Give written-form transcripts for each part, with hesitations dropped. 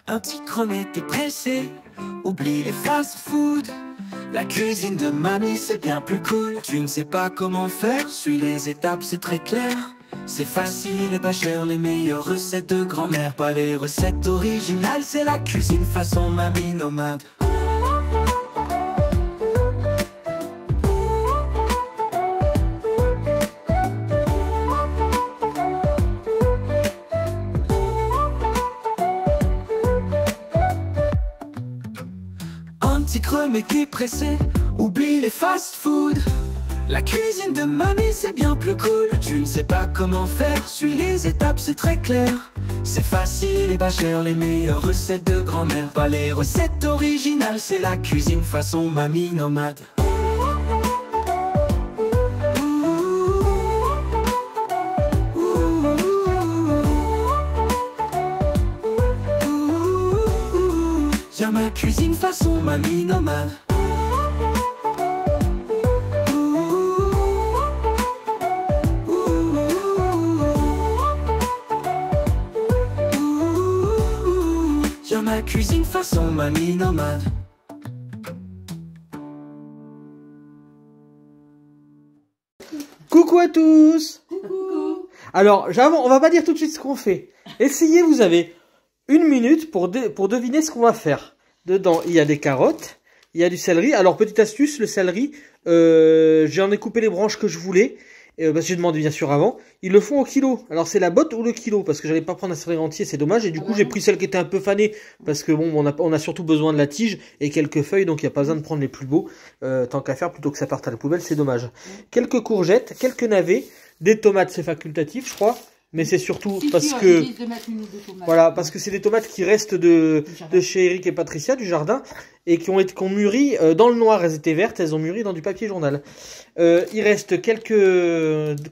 Un petit crevette t'es pressé, oublie les fast-food. La cuisine de mamie c'est bien plus cool. Tu ne sais pas comment faire, suis les étapes c'est très clair. C'est facile et pas cher, les meilleures recettes de grand-mère. Pas les recettes originales, c'est la cuisine façon mamie nomade. Un petit creux mais qui est pressé, oublie les fast-food. La cuisine de mamie c'est bien plus cool. Tu ne sais pas comment faire, suis les étapes c'est très clair. C'est facile et pas cher, les meilleures recettes de grand-mère. Pas les recettes originales, c'est la cuisine façon mamie nomade. J'ai ma cuisine façon mamie nomade. J'ai ma cuisine façon mamie nomade. Coucou à tous. Coucou. Alors, on va pas dire tout de suite ce qu'on fait. Essayez, vous avez 1 minute pour deviner ce qu'on va faire. Dedans, il y a des carottes, il y a du céleri. Alors, petite astuce, le céleri, j'en ai coupé les branches que je voulais. Parce que j'ai demandé bien sûr avant. Ils le font au kilo. Alors, c'est la botte ou le kilo? Parce que j'allais pas prendre un céleri entier, c'est dommage. Et du coup, j'ai pris celle qui était un peu fanée. Parce que bon, on a surtout besoin de la tige et quelques feuilles. Donc, il n'y a pas besoin de prendre les plus beaux. Tant qu'à faire, plutôt que ça parte à la poubelle, c'est dommage. Quelques courgettes, quelques navets, des tomates, c'est facultatif, je crois. Mais c'est surtout parce que voilà, parce que c'est des tomates qui restent de chez Eric et Patricia du jardin et qui ont mûri dans le noir. Elles étaient vertes, elles ont mûri dans du papier journal. Il reste quelques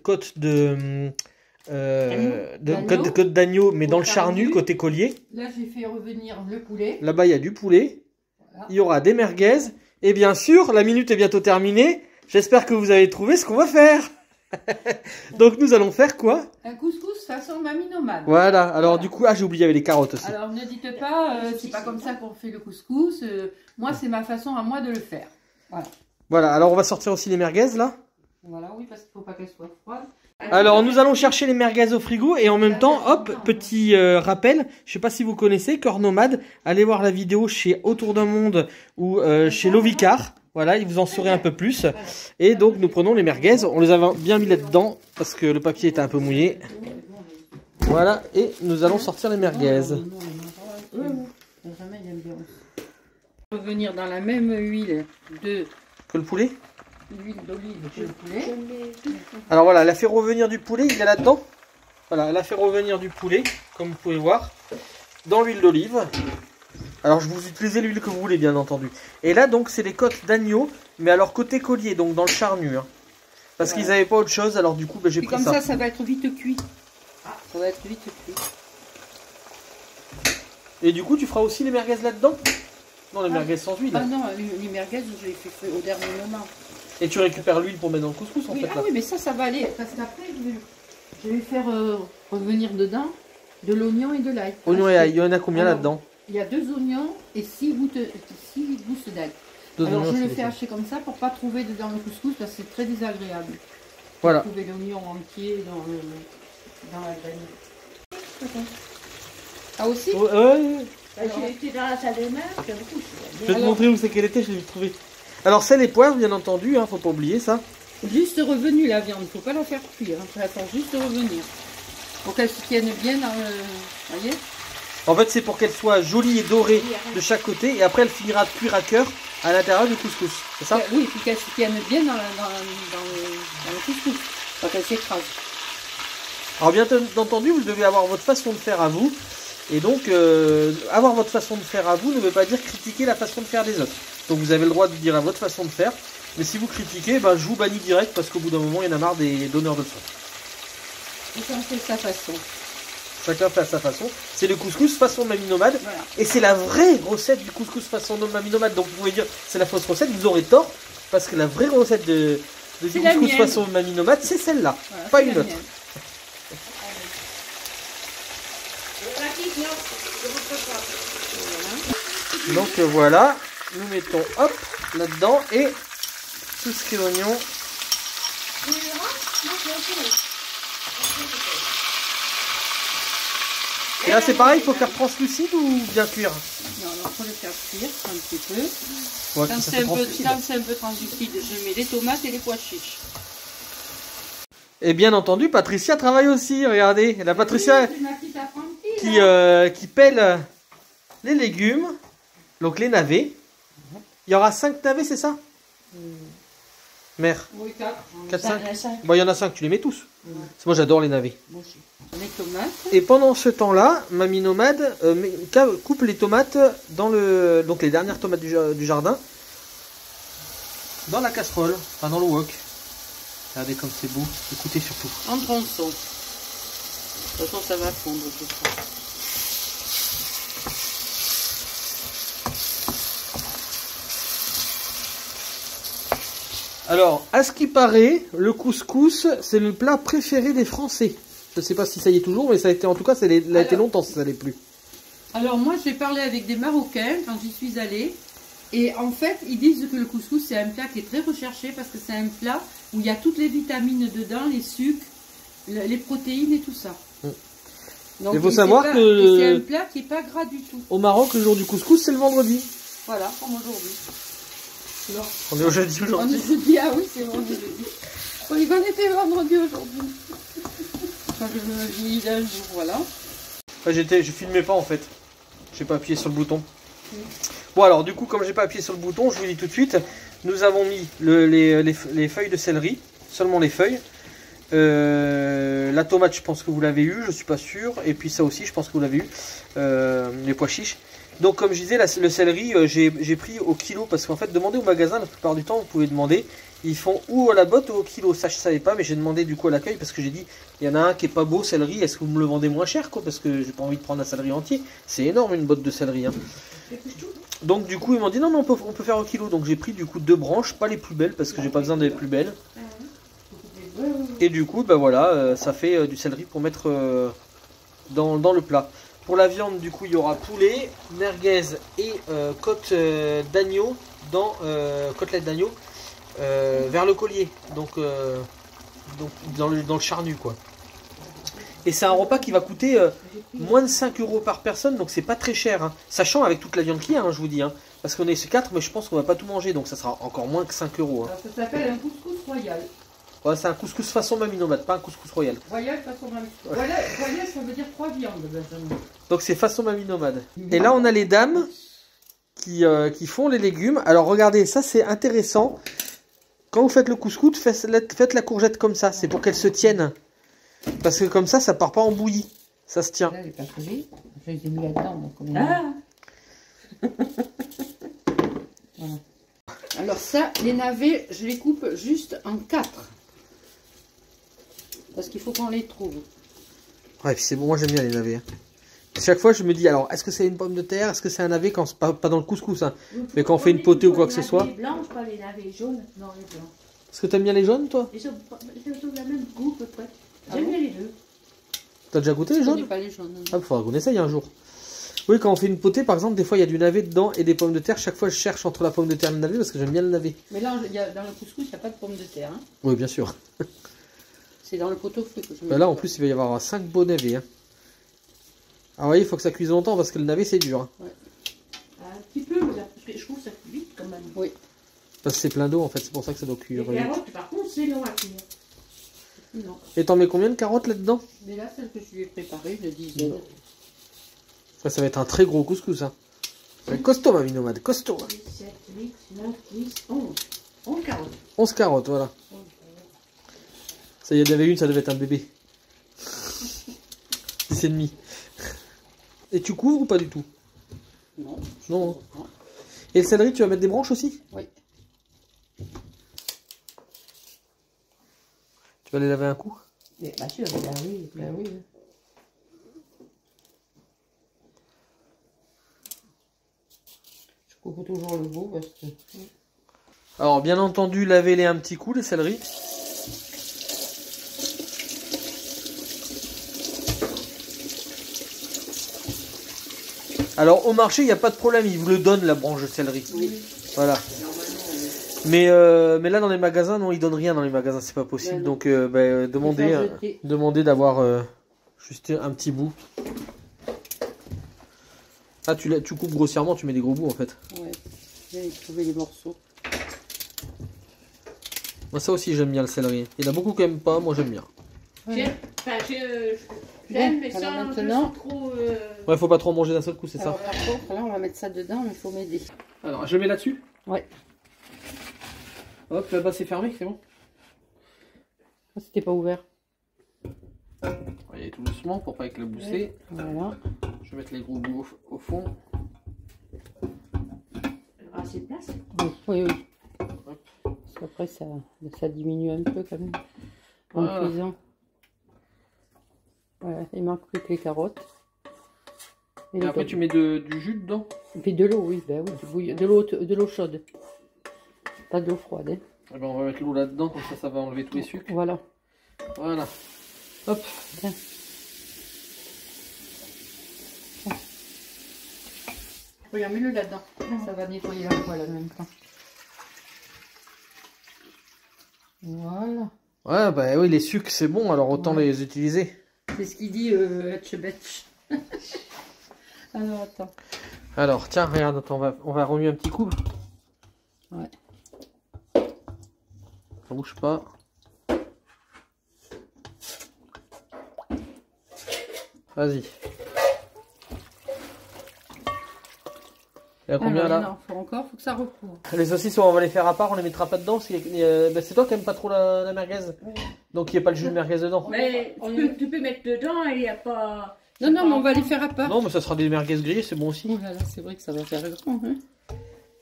côtes côtes d'agneau, mais dans le charnu côté collier. Là, j'ai fait revenir le poulet. Là-bas, il y a du poulet. Voilà. Il y aura des merguez et bien sûr, la minute est bientôt terminée. J'espère que vous avez trouvé ce qu'on va faire. Donc nous allons faire quoi? Un couscous façon mamie nomade. Voilà, alors du coup, j'ai oublié, il y avait les carottes aussi. Alors ne dites pas, c'est pas comme ça qu'on fait le couscous. Moi, c'est ma façon à moi de le faire. Voilà. Voilà, alors on va sortir aussi les merguez là. Voilà, oui, parce qu'il ne faut pas qu'elles soient froides. Alors nous allons chercher les merguez au frigo et en même temps, hop, petit rappel, je sais pas si vous connaissez, Cœur Nomade, allez voir la vidéo chez Autour d'un Monde ou chez Lovicar. Voilà, il vous en saurez un peu plus. Et donc, nous prenons les merguez. On les a bien mis là-dedans parce que le papier était un peu mouillé. Voilà, et nous allons sortir les merguez. Revenir dans la même huile que le poulet. L'huile d'olive que le poulet. Alors voilà, elle a fait revenir du poulet, il est là-dedans. Voilà, elle a fait revenir du poulet, comme vous pouvez voir, dans l'huile d'olive. Alors, je vous utilisez l'huile que vous voulez, bien entendu. Et là, donc, c'est des côtes d'agneau, mais alors côté collier, donc dans le charnu. Hein. Parce qu'ils n'avaient pas autre chose, alors du coup, ben, j'ai pris ça. Comme ça, ça va être vite cuit. Ça va être vite cuit. Et du coup, tu feras aussi les merguez là-dedans? Non, les merguez sans huile. Ah non, les merguez, je les fais au dernier moment. Et tu récupères l'huile pour mettre dans le couscous, en fait, là. Ah oui, mais ça va aller. Parce qu'après, je vais faire revenir dedans de l'oignon et de l'ail. Oignon et ail, il y en a combien là-dedans? Il y a 2 oignons et 6 gousses d'ail. Alors je le fais hacher comme ça pour ne pas trouver dedans le couscous parce que c'est très désagréable. Voilà. Trouver l'oignon entier dans la graine. Ah aussi? Ouais. J'ai été dans la salle de bain, c'est beaucoup. Je vais te montrer où c'est qu'elle était, je l'ai trouvée. Alors sel et poivre, bien entendu, hein, faut pas oublier ça. Juste revenu la viande, faut pas la faire cuire, hein, ça attend juste revenir. Pour qu'elle se tienne bien dans le... Vous voyez? En fait, c'est pour qu'elle soit jolie et dorée de chaque côté. Et après, elle finira de cuire à cœur à l'intérieur du couscous. C'est ça? Oui, puis qu'elle se tienne bien dans le couscous. Pas qu'elle s'écrase. Alors, bien entendu, vous devez avoir votre façon de faire à vous. Et donc, avoir votre façon de faire à vous ne veut pas dire critiquer la façon de faire des autres. Donc, vous avez le droit de dire à votre façon de faire. Mais si vous critiquez, ben, je vous bannis direct parce qu'au bout d'un moment, il y en a marre des donneurs de leçons. Et ça, c'est sa façon. Chacun fait à sa façon. C'est le couscous façon mamie nomade. Voilà. Et c'est la vraie recette du couscous façon mamie nomade. Donc vous pouvez dire c'est la fausse recette, vous aurez tort. Parce que la vraie recette du couscous façon mamie nomade, c'est celle-là. Voilà, pas une autre. Pratique, non, je ne peux pas. Donc voilà, nous mettons hop là-dedans et tout ce qui est oignon. Et là c'est pareil, il faut faire translucide ou bien cuire? Non, il faut le faire cuire un petit peu. Ouais, quand c'est un peu translucide, je mets les tomates et les pois chiches. Et bien entendu, Patricia travaille aussi, regardez. La Patricia qui pèle les légumes, donc les navets. Il y aura 5 navets, c'est ça? Mère? Oui, 4. 4, 5. Bon, il y en a 5, tu les mets tous. Moi j'adore les navets. Moi aussi. Les tomates. Et pendant ce temps-là, Mamie Nomade coupe les tomates dans le... Donc les dernières tomates du jardin. Dans la casserole, enfin dans le wok. Regardez comme c'est beau, écoutez surtout. En tronçons. De toute façon, ça va fondre tout ça. Alors, à ce qui paraît, le couscous, c'est le plat préféré des Français. Je ne sais pas si ça y est toujours, mais ça a été, en tout cas, ça a été longtemps si ça l'est plus. Alors moi, j'ai parlé avec des Marocains quand j'y suis allée. Et en fait, ils disent que le couscous, c'est un plat qui est très recherché parce que c'est un plat où il y a toutes les vitamines dedans, les sucres, les protéines et tout ça. Donc, il faut savoir que c'est un plat qui n'est pas gras du tout. Au Maroc, le jour du couscous, c'est le vendredi. Voilà, comme aujourd'hui. Non. On est au jeudi aujourd'hui. On est jeudi, ah oui, c'est vendredi. Oui, on était vendredi aujourd'hui. Quand je me dis un jour, voilà. Ouais, je filmais pas en fait. J'ai pas appuyé sur le bouton. Bon alors du coup, comme j'ai pas appuyé sur le bouton, je vous dis tout de suite, nous avons mis les feuilles de céleri, seulement les feuilles. La tomate, je pense que vous l'avez eu, je suis pas sûr. Et puis ça aussi, je pense que vous l'avez eu. Les pois chiches. Donc comme je disais, le céleri, j'ai pris au kilo, parce qu'en fait, demandez au magasin, la plupart du temps, vous pouvez demander. Ils font ou à la botte ou au kilo, ça je savais pas, mais j'ai demandé du coup à l'accueil, parce que j'ai dit, il y en a un qui est pas beau, céleri, est-ce que vous me le vendez moins cher, quoi, parce que j'ai pas envie de prendre un céleri entier. C'est énorme une botte de céleri. Hein. Donc du coup, ils m'ont dit, non, on peut faire au kilo. Donc j'ai pris du coup 2 branches, pas les plus belles, parce que j'ai pas besoin des plus belles. Et du coup, bah voilà, ça fait du céleri pour mettre dans le plat. Pour la viande, du coup, il y aura poulet, merguez et côte d'agneau côtelette d'agneau vers le collier. Donc dans le charnu, quoi. Et c'est un repas qui va coûter moins de 5 € par personne, donc c'est pas très cher. Hein. Sachant avec toute la viande qu'il y a, je vous dis. Hein. Parce qu'on est 4, mais je pense qu'on va pas tout manger, donc ça sera encore moins que 5 €. Hein. Alors, ça s'appelle un couscous royal. Ouais, c'est un couscous façon Mamie Nomade, pas un couscous royal. Royal façon Mamie Nomade. Royal, ça veut dire 3 viandes, Benjamin. Donc c'est façon Mamie Nomade. Et là, on a les dames qui font les légumes. Alors regardez, ça c'est intéressant. Quand vous faites le couscous, faites la courgette comme ça. C'est pour qu'elle se tienne. Parce que comme ça part pas en bouillie. Ça se tient. Là, elle est pas collée. Je les ai mis là-dedans. Voilà. Alors ça, les navets, je les coupe juste en 4. Parce qu'il faut qu'on les trouve. Ouais, puis c'est bon, moi j'aime bien les navets. Hein. Chaque fois je me dis, alors est-ce que c'est une pomme de terre, est-ce que c'est un navet, quand c'est pas dans le couscous, hein, mais quand on fait une potée ou quoi que ce soit. Les blancs, pas les navets jaunes. Non, les blancs. Est-ce que t'aimes bien les jaunes, toi? Ils ont le même goût, à peu près. Ah J'aime bon bien les deux. T'as déjà goûté les jaunes? Pas les jaunes. Ah, il faudra qu'on essaye un jour. Oui, quand on fait une potée, par exemple, des fois il y a du navet dedans et des pommes de terre. Chaque fois je cherche entre la pomme de terre et le navet parce que j'aime bien le navet. Mais là, dans le couscous, il n'y a pas de pommes de terre. Hein. Oui, bien sûr. C'est dans le pot-au-feu que je mets. Bah là, en plus, il va y avoir 5 beaux navets. Hein. Ah, vous voyez, il faut que ça cuise longtemps parce que le navet c'est dur. Hein. Ouais. Un petit peu, parce que je trouve que ça cuit vite quand même. Oui. Parce que c'est plein d'eau en fait, c'est pour ça que ça doit cuire. Les carottes, par contre, c'est long à cuire. Non. Et t'en mets combien de carottes là-dedans? Mais là, celle que je lui ai préparée, je disais. Ça va être un très gros couscous. Hein. Ça va être costaud, Mamie Nomade, costaud. 7, 8, 9, 10, 11. 11 carottes. 11 carottes, voilà. Ça y est, il y en avait une, ça devait être un bébé. 10,5. Et tu couvres ou pas du tout? Non. Non. Et le céleri, tu vas mettre des branches aussi? Oui. Tu vas les laver un coup? Mais bien sûr, bah oui. Bah oui. Je coupe toujours le beau parce que... Alors, bien entendu, lavez-les un petit coup, les céleris. Alors au marché, il n'y a pas de problème, ils vous le donnent la branche de céleri. Oui. Voilà. Mais là dans les magasins, non, ils donnent rien dans les magasins, c'est pas possible. Ben, Donc jeter. demandez d'avoir juste un petit bout. Ah, tu coupes grossièrement, tu mets des gros bouts en fait. Ouais, j'ai trouvé les morceaux. Moi ça aussi j'aime bien le céleri. Il y en a beaucoup qui aiment pas, moi j'aime bien. J'aime, mais alors ça, maintenant- trop... Ouais, faut pas trop en manger d'un seul coup, c'est ça. Alors par contre, là on va mettre ça dedans, mais il faut m'aider. Alors je le mets là-dessus. Ouais. Hop, là-bas c'est fermé, c'est bon. Ah, c'était pas ouvert. On va y aller tout doucement pour pas éclabousser. Voilà. Je vais mettre les gros bouts au fond. assez de place. Oui, oui. Parce qu'après ça diminue un peu quand même. En Voilà. cuisant. Voilà, il manque plus que les carottes. Et les après pommes. tu mets du jus dedans. Et puis de l'eau, oui, ben oui, de l'eau chaude. Pas de l'eau froide. Hein. Et ben on va mettre l'eau là-dedans, comme ça va enlever tous les sucres. Voilà. Voilà. Hop. Bien. Regarde, mets-le là-dedans. Ça va nettoyer la poêle en même temps. Voilà. Ouais, bah oui, les sucres c'est bon, alors autant Ouais. les utiliser. C'est ce qu'il dit, Etchebetch. Alors, attends. Alors, tiens, regarde, attends, on va remuer un petit coup. Ouais. Ça bouge pas. Vas-y. Il y a combien Alors, là? non, faut que ça recouvre. Les saucisses, on va les faire à part, on les mettra pas dedans. Parce que, bah, c'est toi qui aime pas trop la merguez. Ouais. Donc il n'y a pas le jus de merguez dedans. Mais tu peux mettre dedans et il n'y a pas... Non, non, mais on va les faire à part. Non, mais ça sera des merguez grillées, c'est bon aussi. Oh là là, c'est vrai que ça va faire grand. Hein.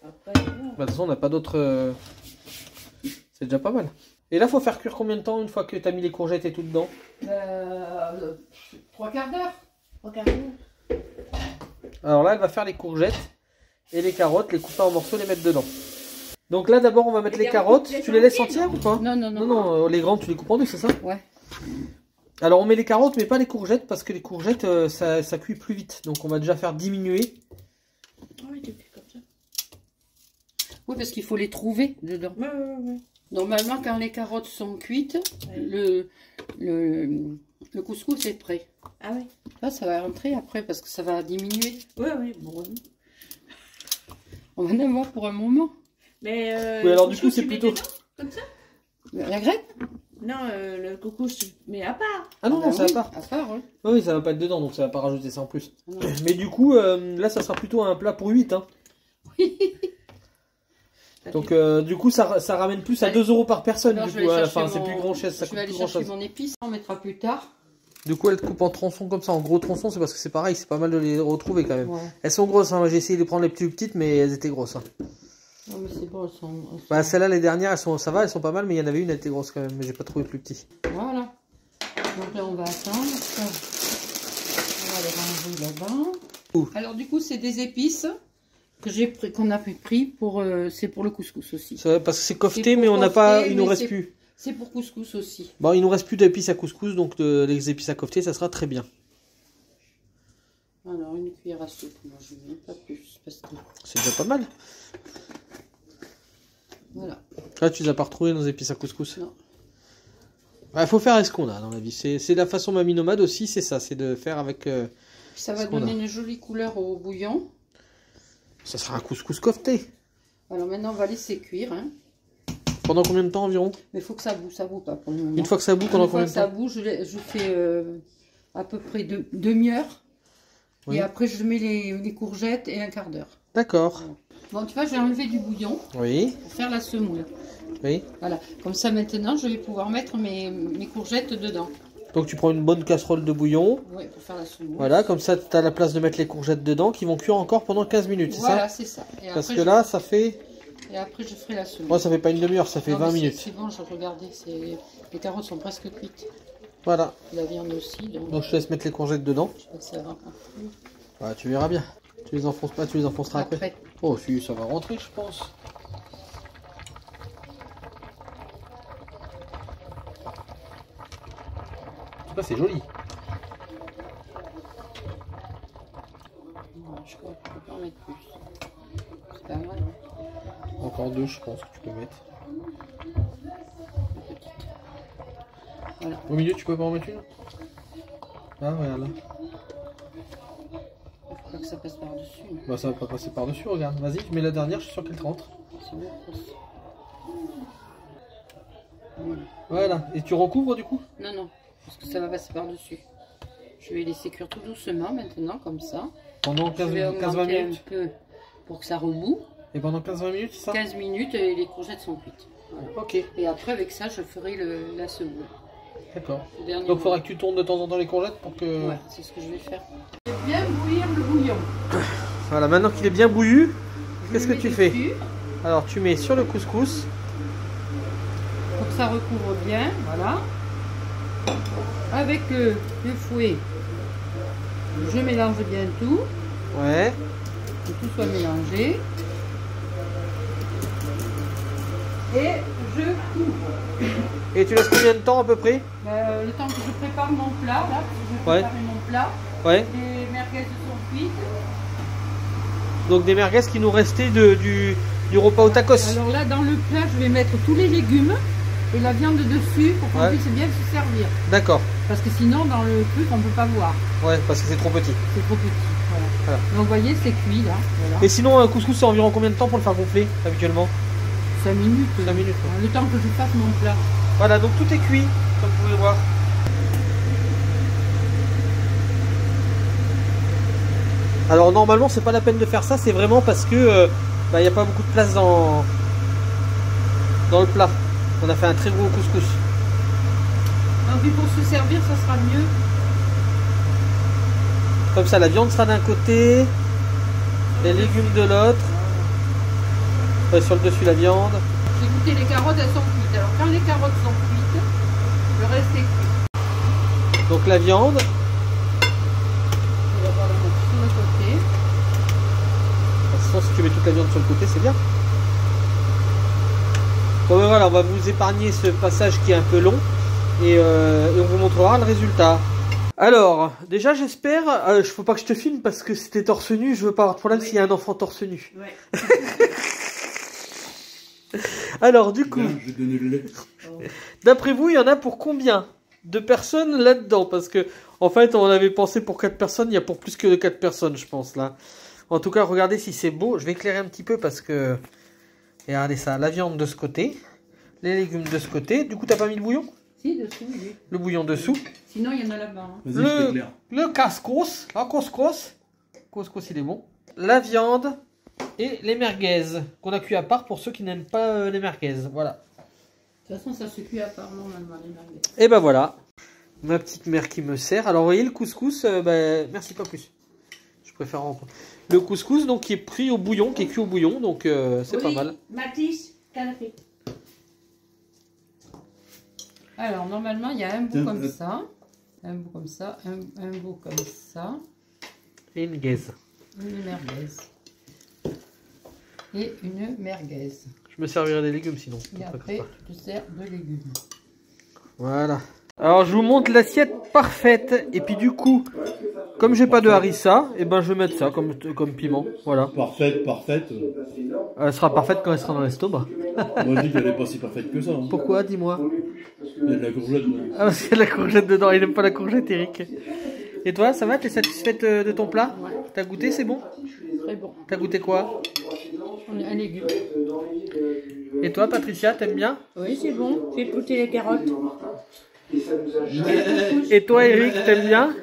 Après, Bah, de toute façon, on n'a pas d'autres. C'est déjà pas mal. Et là, faut faire cuire combien de temps une fois que tu as mis les courgettes et tout dedans? 3 quarts d'heure. regardez. Alors là, elle va faire les courgettes et les carottes, les couper en morceaux, les mettre dedans. Donc là, d'abord, on va mettre les carottes. Tu les laisses entières ou pas? Non, non, non. Non, non, les grandes, tu les coupes en deux, c'est ça? Ouais. Alors, on met les carottes, mais pas les courgettes, parce que les courgettes, ça cuit plus vite. Donc, on va déjà faire diminuer. Ah oui, tu fais comme ça. Oui, parce qu'il faut les trouver dedans. Ouais. Normalement, quand les carottes sont cuites, le couscous est prêt. Ah oui. Là, ça va rentrer après parce que ça va diminuer. Oui, bon. On va en avoir pour un moment. Mais Oui, alors du le coup, couscous, c'est tu mets plutôt... dedans, comme ça? La graine? Non, le couscous, tu mets à part. Ah non, non, ça oui, va pas. à part, oui. Oui, ça va pas être dedans, donc ça va pas rajouter ça en plus. Ah non. Mais du coup, là, ça sera plutôt un plat pour 8. Hein. Donc, du coup, ça ramène plus à Ouais. 2 € par personne. Alors, Du je vais coup, à la aller fin, chercher c'est mon- plus grand chose. Ça Je coûte vais aller plus grand chercher chose. mon épice, on mettra plus tard. Du coup, elle te coupe en tronçons comme ça, en gros tronçons, c'est parce que c'est pareil, c'est pas mal de les retrouver quand même. Ouais. Elles sont grosses, hein. Moi, j'ai essayé de prendre les plus petites, mais elles étaient grosses. Hein. Non, mais c'est bon, elles sont... Bah, celles-là, les dernières, ça va, elles sont pas mal, mais il y en avait une, elle était grosse quand même, mais j'ai pas trouvé plus petit. Voilà. Donc là, on va attendre. Ça, on va les ranger là-bas. Ouh. Alors, du coup, c'est des épices qu'on a pris pour... c'est pour le couscous aussi. C'est vrai, parce que c'est C'est kofté, pour mais on n'a pas, kofté, il nous mais reste c'est- plus. C'est pour couscous aussi. Bon, il nous reste plus d'épices à couscous, donc les épices à kofté, ça sera très bien. Alors, une cuillère à soupe. Moi, je ne mets pas plus. Parce que... C'est déjà pas mal. Voilà. Là, tu les as pas retrouvés nos épices à couscous. Non. Il faut faire avec ce qu'on a dans la vie. C'est la façon mamie nomade aussi, c'est ça, c'est de faire avec. Ça va Ce qu'on donner a. une jolie couleur au bouillon. Ça sera un couscous kofté. Alors maintenant, on va laisser cuire. Hein. Pendant combien de temps environ? Mais il faut que ça bout pas pour le moment. Une fois que ça bout, pendant Une fois combien que de ça temps? bout, je fais à peu près demi-heure. Oui. Et après, je mets les courgettes et un quart d'heure. D'accord. Bon, tu vois, j'ai enlevé du bouillon Oui, pour faire la semoule. oui. Voilà. Comme ça, maintenant, je vais pouvoir mettre mes courgettes dedans. Donc tu prends une bonne casserole de bouillon. Ouais, pour faire la semoule. Voilà, comme ça tu as la place de mettre les courgettes dedans qui vont cuire encore pendant 15 minutes, c'est Voilà, ça? c'est ça. Et Parce après, que là, ça fait. et après, je ferai la semoule. Moi, ça fait pas une demi-heure, ça fait Non, 20 mais minutes. C'est bon, je regardais. Les carottes sont presque cuites. Voilà. La viande aussi. Donc je te laisse mettre les courgettes dedans. je sais pas si ça va rentrer. Bah, tu verras bien. Tu les enfonces pas, tu les enfonceras après. Après. Oh, si, ça va rentrer, je pense. En tout cas, c'est joli. Je crois mettre plus. C'est pas mal. Encore 2, je pense que tu peux mettre. Voilà. Au milieu, tu peux pas en mettre une? Ah, regarde là. Je crois que ça passe par-dessus. Bah, ça va pas passer par-dessus, regarde. Vas-y, tu mets la dernière, je suis sûr qu'elle rentre. C'est bon, Voilà. Et tu recouvres du coup? non, non, parce que ça va passer par-dessus. Je vais laisser cuire tout doucement maintenant, comme ça. Pendant Je vais 15-20 augmenter minutes? un peu pour que ça reboue. Et pendant 15-20 minutes, c'est ça? 15 minutes et les courgettes sont cuites. Voilà. Ok, Et après, avec ça, je ferai la semoule. d'accord. Le dernier Donc, il faudra moment. que tu tournes de temps en temps les courgettes pour que... Ouais, c'est ce que je vais faire. Je vais bien bouillir le bouillon. Voilà, maintenant qu'il est bien bouillu, qu'est-ce que Je tu mets fais? dessus Alors, tu mets sur le couscous. pour que ça recouvre bien, voilà. Avec le fouet, je mélange bien tout, Ouais. que tout soit mélangé. Et je couvre. Et tu laisses combien de temps à peu près? Le temps que je prépare mon plat, là, je vais Ouais. préparer mon plat. Ouais. Les merguez sont cuites. Donc des merguez qui nous restaient du repas au tacos. Alors là, dans le plat, je vais mettre tous les légumes et la viande dessus pour qu'on Ouais. puisse bien se servir. D'accord. Parce que sinon, dans le truc, on ne peut pas voir. Ouais, parce que c'est trop petit. C'est trop petit. Voilà. Voilà. Donc, vous voyez, c'est cuit là. Voilà. Et sinon, un couscous, c'est environ combien de temps pour le faire gonfler habituellement? 5 minutes. 5 minutes. Ouais. Le temps que je fasse mon plat. Voilà, donc tout est cuit, comme vous pouvez voir. Alors normalement, c'est pas la peine de faire ça, c'est vraiment parce que il n'y a pas beaucoup de place dans le plat. On a fait un très gros couscous. Donc, puis pour se servir, ça sera mieux. Comme ça, la viande sera d'un côté, les légumes de l'autre. Sur le dessus, la viande. J'ai goûté les carottes, elles sont cuites. Alors, quand les carottes sont cuites, le reste est cuit. Donc la viande. On va voir la mettre sur le côté. De toute façon, si tu mets toute la viande sur le côté, c'est bien. Bon ben voilà, on va vous épargner ce passage qui est un peu long et on vous montrera le résultat. Alors, déjà j'espère, faut pas que je te filme parce que si t'es torse nu, je veux pas avoir de problème s'il y a un enfant torse nu. Ouais. Alors du coup, Je vais donner le lait. d'après vous, il y en a pour combien de personnes là-dedans? Parce que en fait, on avait pensé pour 4 personnes, il y a pour plus que 4 personnes, je pense là. En tout cas, regardez si c'est beau. Je vais éclairer un petit peu parce que... Regardez ça, la viande de ce côté, les légumes de ce côté. Du coup, t'as pas mis le bouillon? Si, dessous, oui. Le bouillon dessous. Sinon, il y en a là-bas. Hein. Vas-y, je t'éclaire. Le couscous. La couscous. Couscous, il est bon. La viande et les merguez qu'on a cuit à part pour ceux qui n'aiment pas les merguez. Voilà. De toute façon, ça se cuit à part normalement, les merguez. Et ben voilà. Ma petite mère qui me sert. Alors, vous voyez, le couscous, merci, pas plus. Je préfère en... Le couscous, donc, qui est pris au bouillon, qui est cuit au bouillon, donc c'est pas mal. Mathis, canapé. Alors, normalement, il y a un bout comme ça. Un bout comme ça. Un bout comme ça. Et une gaze. Une merguez. Et une merguez. Je me servirai des légumes sinon. Et après, tu te sers de légumes. Voilà. Alors je vous montre l'assiette parfaite. Et puis du coup, comme j'ai pas de harissa, et ben je vais mettre ça comme piment. Voilà. Parfaite, parfaite. Elle sera parfaite quand elle sera dans l'estomac. Moi je dis qu'elle est pas si parfaite que ça. Hein. Pourquoi? Dis-moi. Il y a de la courgette. Ah parce qu'il y a de la courgette dedans. Il n'aime pas la courgette, Eric. Et toi, ça va? T'es satisfaite de ton plat? Ouais. T'as goûté? C'est bon? Très bon. T'as goûté quoi? Un légume. Et toi, Patricia, t'aimes bien? Oui, c'est bon. J'ai goûté les carottes. Et toi, Eric, t'aimes bien?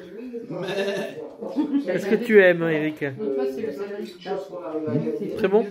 Est-ce que tu aimes, Eric? Donc, toi, c'est le céleri. Très bon?